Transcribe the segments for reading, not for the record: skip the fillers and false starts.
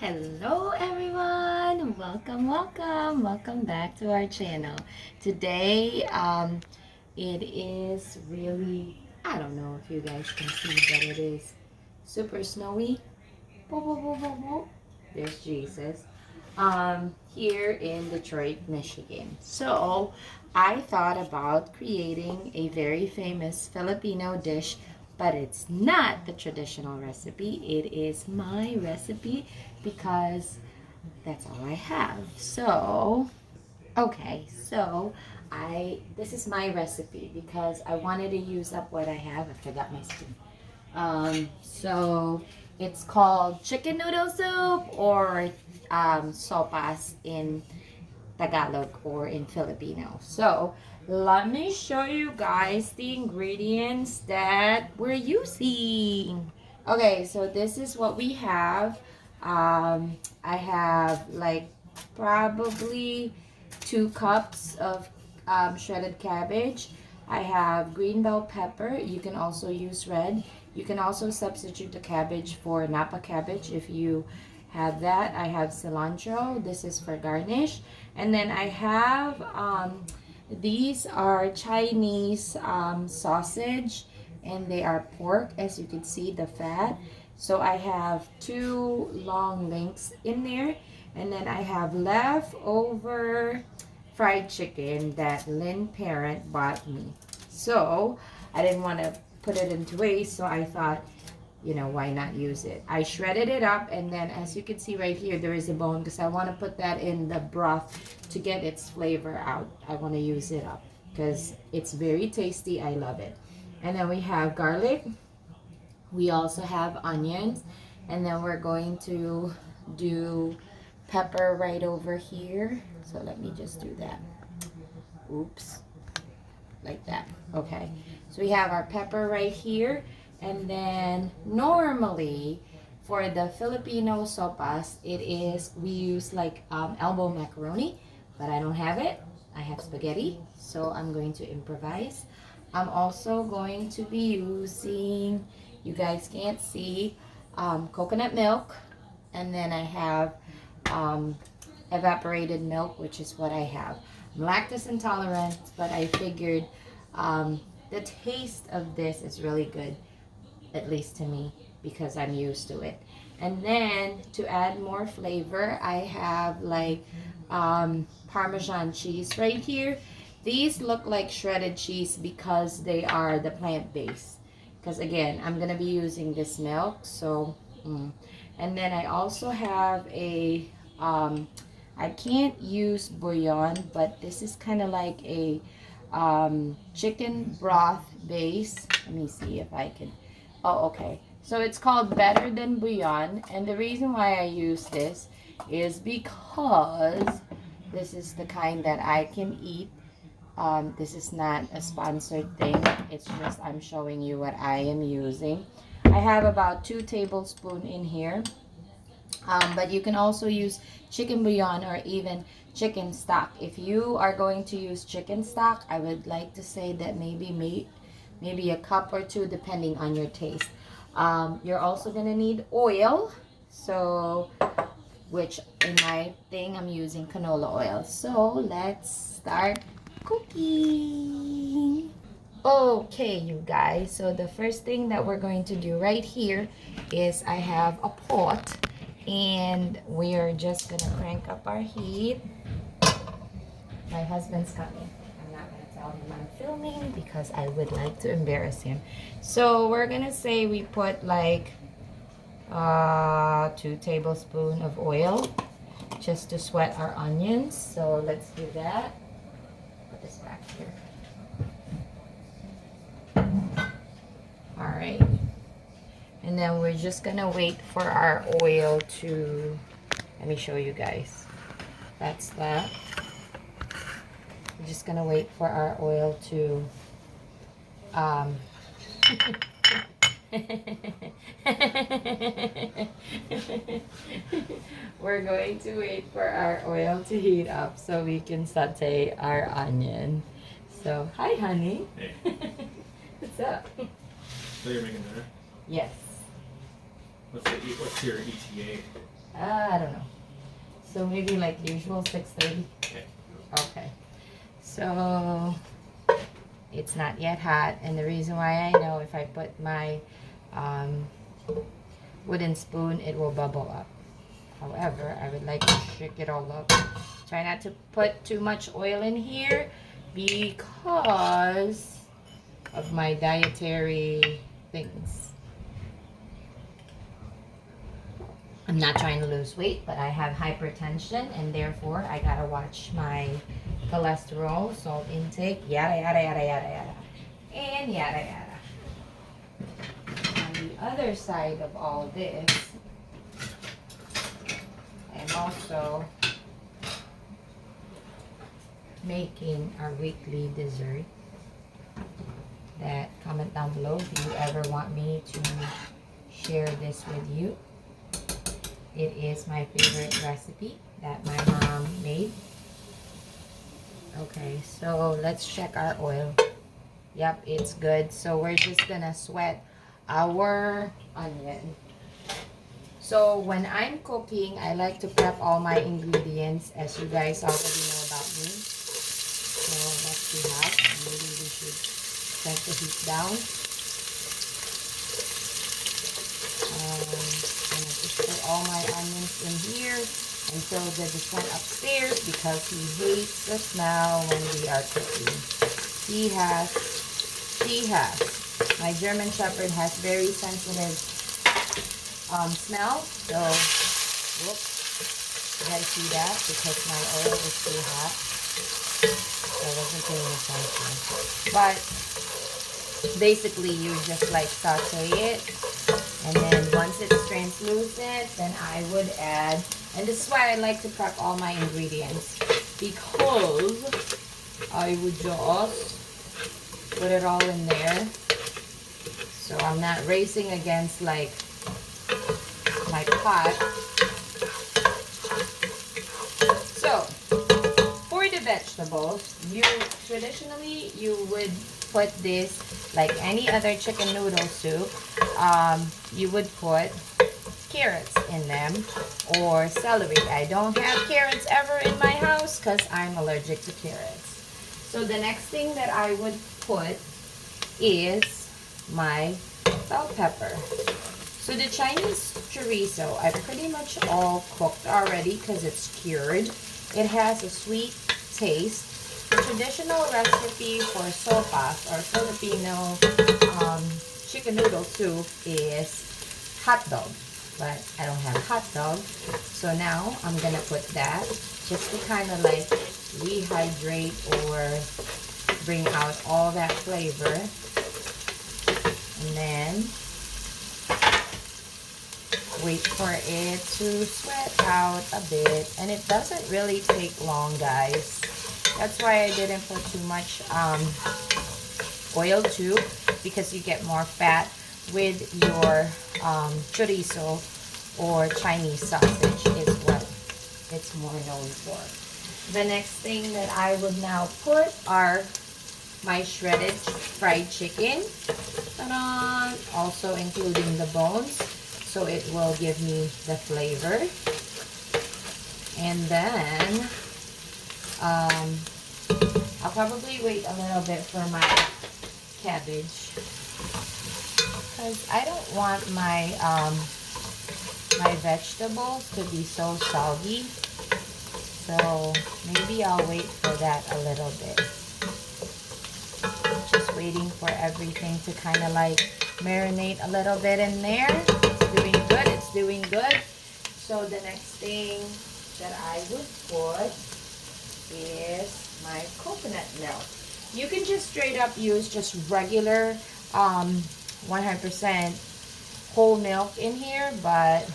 Hello everyone, welcome back to our channel. Today it is really, I don't know if you guys can see, but it is super snowy. There's Jesus. Here in Detroit, Michigan. So I thought about creating a very famous Filipino dish, but it's not the traditional recipe. It is my recipe because that's all I have. So, okay, so this is my recipe because I wanted to use up what I have. I forgot my spoon. So it's called chicken noodle soup or sopas in Tagalog or in Filipino. So let me show you guys the ingredients that we're using. Okay, so this is what we have. I have like probably 2 cups of shredded cabbage. I have green bell pepper. You can also use red. You can also substitute the cabbage for Napa cabbage if you have that. I have cilantro. This is for garnish. And then I have, these are Chinese sausage, and they are pork, as you can see, the fat. So I have 2 long links in there. And then I have leftover fried chicken that Lynn Parent bought me. So I didn't want to put it into waste, so I thought, why not use it? I shredded it up, and then as you can see right here, there is a bone because I want to put that in the broth to get its flavor out. I want to use it up because it's very tasty. I love it. And then we have garlic. We also have onions, and then we're going to do pepper right over here. So let me just do that. Oops. Like that. Okay. So we have our pepper right here. And then normally for the Filipino sopas, we use like elbow macaroni, but I don't have it. I have spaghetti, so I'm going to improvise. I'm also going to be using, you guys can't see, coconut milk, and then I have evaporated milk, which is what I have. I'm lactose intolerant, but I figured the taste of this is really good, at least to me, because I'm used to it. And then to add more flavor, I have like Parmesan cheese right here. These look like shredded cheese because they are the plant-based. Because again, I'm gonna be using this milk, so and then I also have a I can't use bouillon, but this is kind of like a chicken broth base. Let me see if I can. Oh, okay. So it's called Better Than Bouillon, and the reason why I use this is because this is the kind that I can eat. This is not a sponsored thing. It's just I'm showing you what I am using. I have about 2 tablespoons in here. But you can also use chicken bouillon or even chicken stock. If you are going to use chicken stock, I would like to say that maybe a cup or 2 depending on your taste. You're also going to need oil. So, which in my thing I'm using canola oil. So let's start cooking. Okay, you guys, so the first thing that we're going to do right here is I have a pot, and we are just gonna crank up our heat. My husband's coming. I'm not gonna tell him I'm filming because I would like to embarrass him. So we're gonna say we put like 2 tablespoons of oil just to sweat our onions. So let's do that. Put this back here. Alright, and then we're just gonna wait for our oil to, let me show you guys. That's that. We're just gonna wait for our oil to we're going to wait for our oil to heat up so we can saute our onion. So, hi honey. Hey. What's up? So you're making dinner? Yes. What's your ETA? I don't know. So maybe like usual 6:30. Okay. So it's not yet hot, and the reason why I know if I put my um, wooden spoon, it will bubble up. However, I would like to shake it all up. Try not to put too much oil in here because of my dietary things. I'm not trying to lose weight, but I have hypertension, and therefore I gotta watch my cholesterol, salt intake, yada yada yada yada yada, and yada yada. On the other side of all this, I'm also making our weekly dessert. That comment down below if you ever want me to share this with you. It is my favorite recipe that my mom made. Okay, so let's check our oil. Yep, it's good. So we're just gonna sweat our onion. So when I'm cooking, I like to prep all my ingredients, as you guys already know about me. So let's see hot. Maybe we should set the heat down. I'm gonna just put all my onions in here until Dad went upstairs because he hates the smell when we are cooking. He has. My German Shepherd has very sensitive smell. So, whoops, you guys see that because my oil is too hot. I wasn't paying attention. But basically, you just like saute it. And then once it's translucent, then I would add, and this is why I like to prep all my ingredients, because I would just put it all in there. So I'm not racing against like my pot. So for the vegetables, traditionally you would put this like any other chicken noodle soup. You would put carrots in them or celery. I don't have carrots ever in my house because I'm allergic to carrots. So the next thing that I would put is my bell pepper. So the Chinese chorizo, I pretty much all cooked already because it's cured. It has a sweet taste. The traditional recipe for sopas or Filipino chicken noodle soup is hot dog, but I don't have hot dog. So now I'm gonna put that just to kind of like rehydrate or bring out all that flavor. And then wait for it to sweat out a bit. And it doesn't really take long, guys. That's why I didn't put too much oil too, because you get more fat with your chorizo or Chinese sausage is what it's more known for. The next thing that I would now put are my shredded fried chicken. Ta-da! Also including the bones, so it will give me the flavor. And then I'll probably wait a little bit for my cabbage because I don't want my my vegetables to be so soggy. So maybe I'll wait for that a little bit. Just waiting for everything to kind of like marinate a little bit in there. It's doing good. It's doing good. So the next thing that I would put is my coconut milk. You can just straight up use just regular 100% whole milk in here, but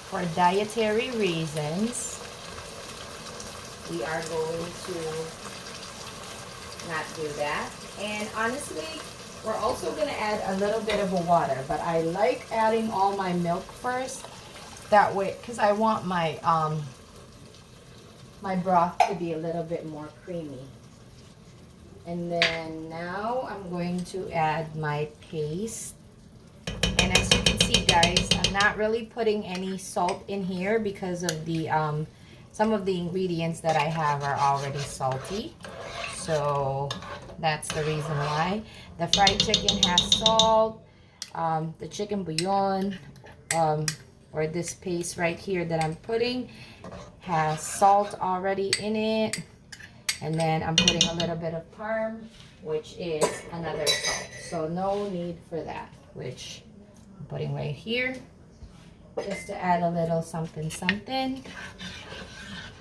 for dietary reasons, we are going to not do that. And honestly, we're also going to add a little bit of water, but I like adding all my milk first. That way, because I want my my broth to be a little bit more creamy. And then now I'm going to add my paste. And as you can see, guys, I'm not really putting any salt in here because of the some of the ingredients that I have are already salty. So that's the reason why. The fried chicken has salt. The chicken bouillon, or this paste right here that I'm putting, has salt already in it. And then I'm putting a little bit of parm, which is another salt. So no need for that, which I'm putting right here just to add a little something something.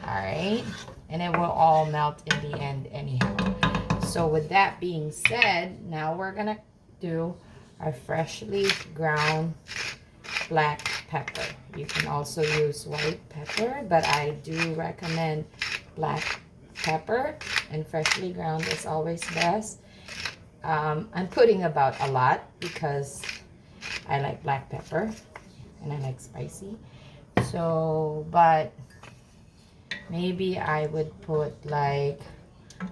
All right, and it will all melt in the end anyhow. So with that being said, now we're gonna do our freshly ground black pepper. You can also use white pepper, but I do recommend black pepper, and freshly ground is always best. I'm putting about a lot because I like black pepper and I like spicy. So, but maybe I would put like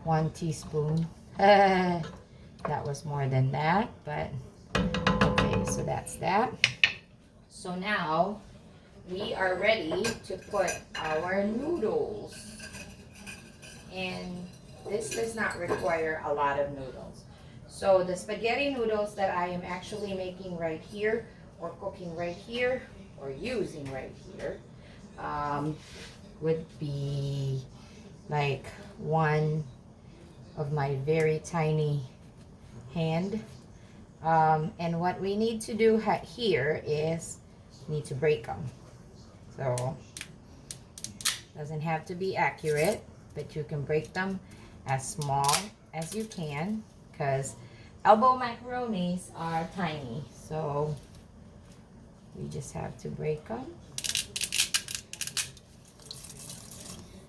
1 teaspoon. That was more than that, but okay, so that's that. So now we are ready to put our noodles. And this does not require a lot of noodles. So the spaghetti noodles that I am actually making right here, or cooking right here, or using right here, would be like one of my very tiny hand. And what we need to do here is need to break them. So doesn't have to be accurate, but you can break them as small as you can, because elbow macaronis are tiny. So we just have to break them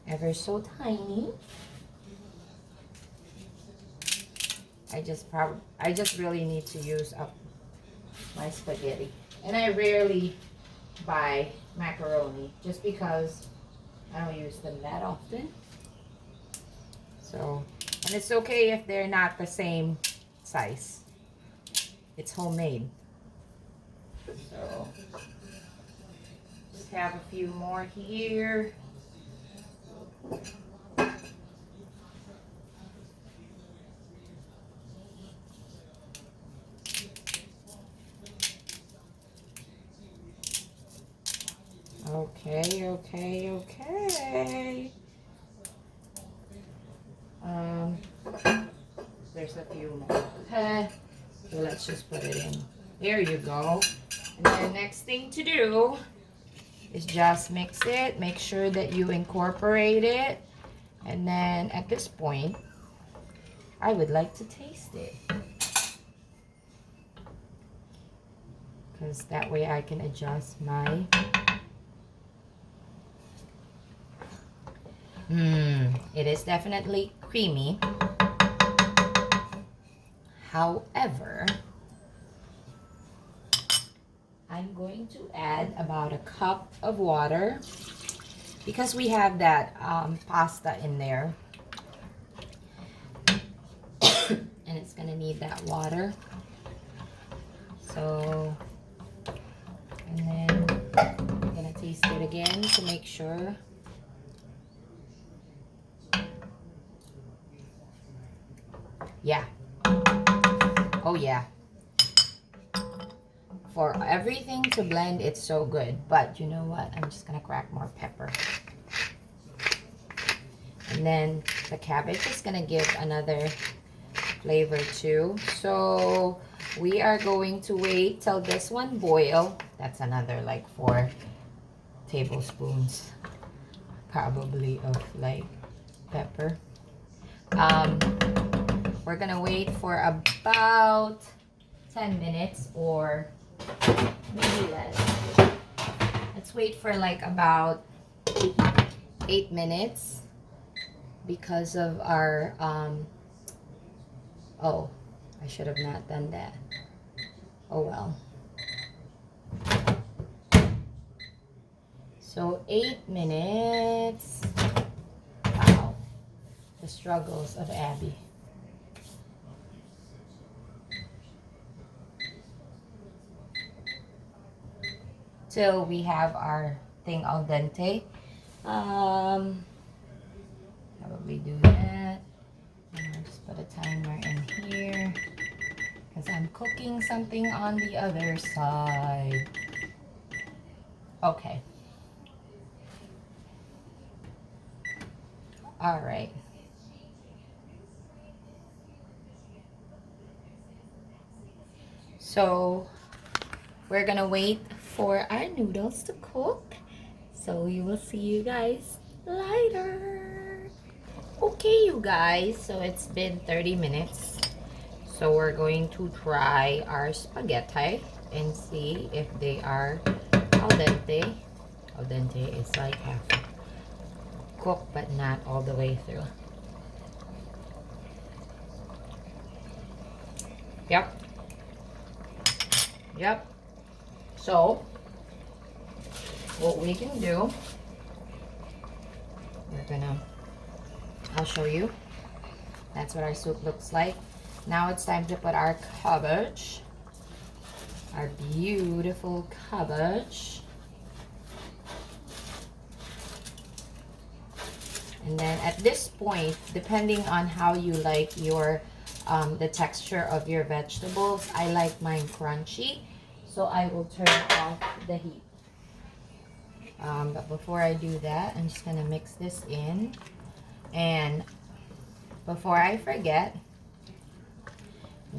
ever so tiny. I just really need to use up my spaghetti, and I rarely buy macaroni just because I don't use them that often. So, and it's okay if they're not the same size. It's homemade. So, just have a few more here. Okay. There's a few more. So let's just put it in. There you go. And then next thing to do is just mix it. Make sure that you incorporate it. And then at this point, I would like to taste it, because that way I can adjust my... It is definitely creamy. However, I'm going to add about a cup of water because we have that pasta in there. And it's going to need that water. So, and then I'm going to taste it again to make sure. Yeah. Oh yeah. For everything to blend, it's so good. But you know what? I'm just gonna crack more pepper. And then the cabbage is gonna give another flavor too. So we are going to wait till this one boil. That's another like 4 tablespoons probably of like pepper. We're gonna wait for about 10 minutes, or maybe less. Let's wait for like about 8 minutes because of our oh, I should have not done that. Oh well. So 8 minutes. Wow. The struggles of Abby. till we have our thing al dente. Probably do that. And I'll just put a timer in here because I'm cooking something on the other side. Okay. All right. So we're gonna wait for our noodles to cook. So we will see you guys later. Okay, you guys, so it's been 30 minutes. So we're going to try our spaghetti and see if they are al dente. Al dente is like half cooked but not all the way through. Yep. Yep. So what we can do, I'll show you. That's what our soup looks like. Now it's time to put our cabbage, our beautiful cabbage. And then at this point, depending on how you like your the texture of your vegetables, I like mine crunchy, so I will turn off the heat. But before I do that, I'm just gonna mix this in. And before I forget,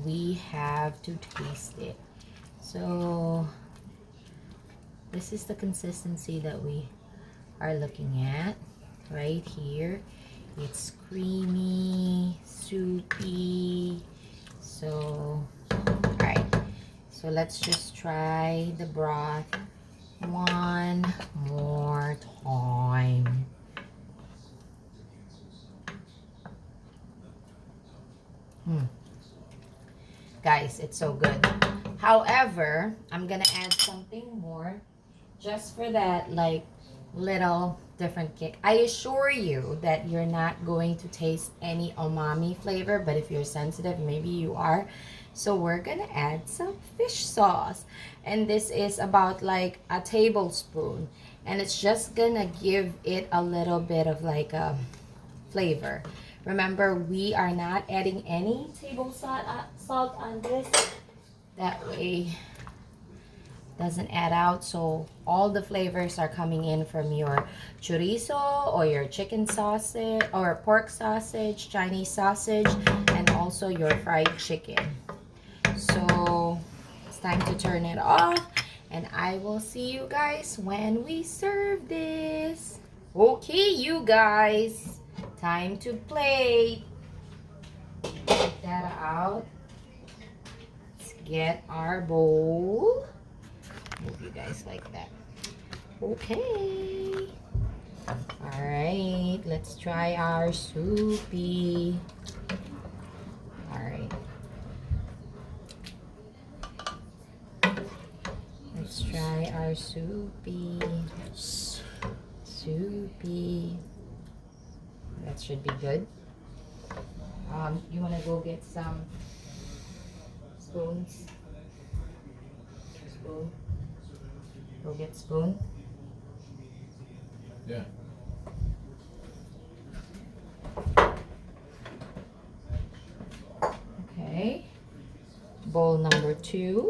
we have to taste it. So this is the consistency that we are looking at right here. It's creamy, soupy. So, all right. So let's just try the broth one more time. Guys, it's so good. However, I'm gonna add something more just for that like little different kick. I assure you that you're not going to taste any umami flavor, but if you're sensitive, maybe you are. So we're gonna add some fish sauce, and this is about like a tablespoon, and it's just gonna give it a little bit of like a flavor. Remember, we are not adding any table salt on this. That way doesn't add out, so all the flavors are coming in from your chorizo or your chicken sausage or pork sausage, Chinese sausage, and also your fried chicken. So it's time to turn it off, and I will see you guys when we serve this. Okay, you guys, time to plate. Take that out. Let's get our bowl. Move you guys like that. Okay. All right, let's try our soupy. All right. Let's try our soupy. Soupy. That should be good. You want to go get some spoons? Spoon. Go get spoon. Yeah. Okay. Bowl number 2.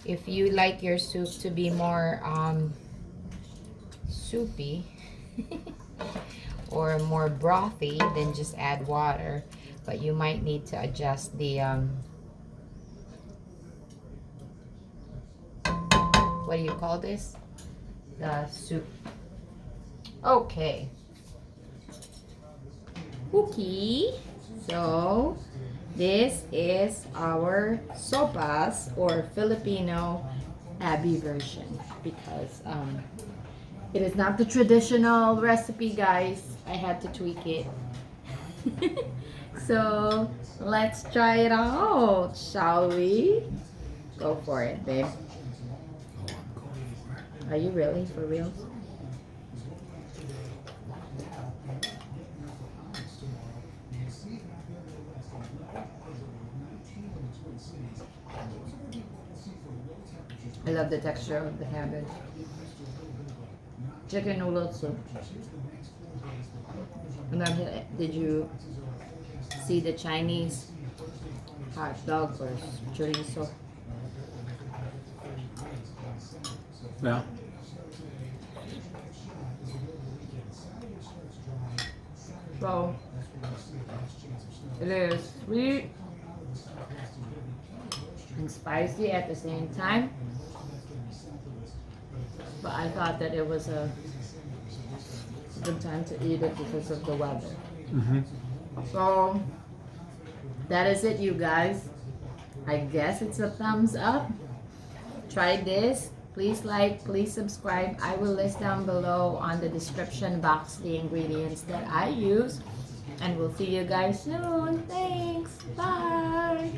If you like your soup to be more soupy or more brothy, then just add water. But you might need to adjust the what do you call this? The soup. Okay. Cookie. So this is our sopas, or Filipino Abby version, because it is not the traditional recipe, guys. I had to tweak it. So let's try it out, shall we? Go for it, babe. Are you really? For real? I love the texture of the cabbage. Chicken noodle soup. And then, did you see the Chinese hot dog or chorizo? Yeah. So it is sweet and spicy at the same time. But I thought that it was a good time to eat it because of the weather. Mm-hmm. So that is it, you guys. I guess it's a thumbs up. Try this. Please like, please subscribe. I will list down below on the description box the ingredients that I use. And we'll see you guys soon. Thanks. Bye.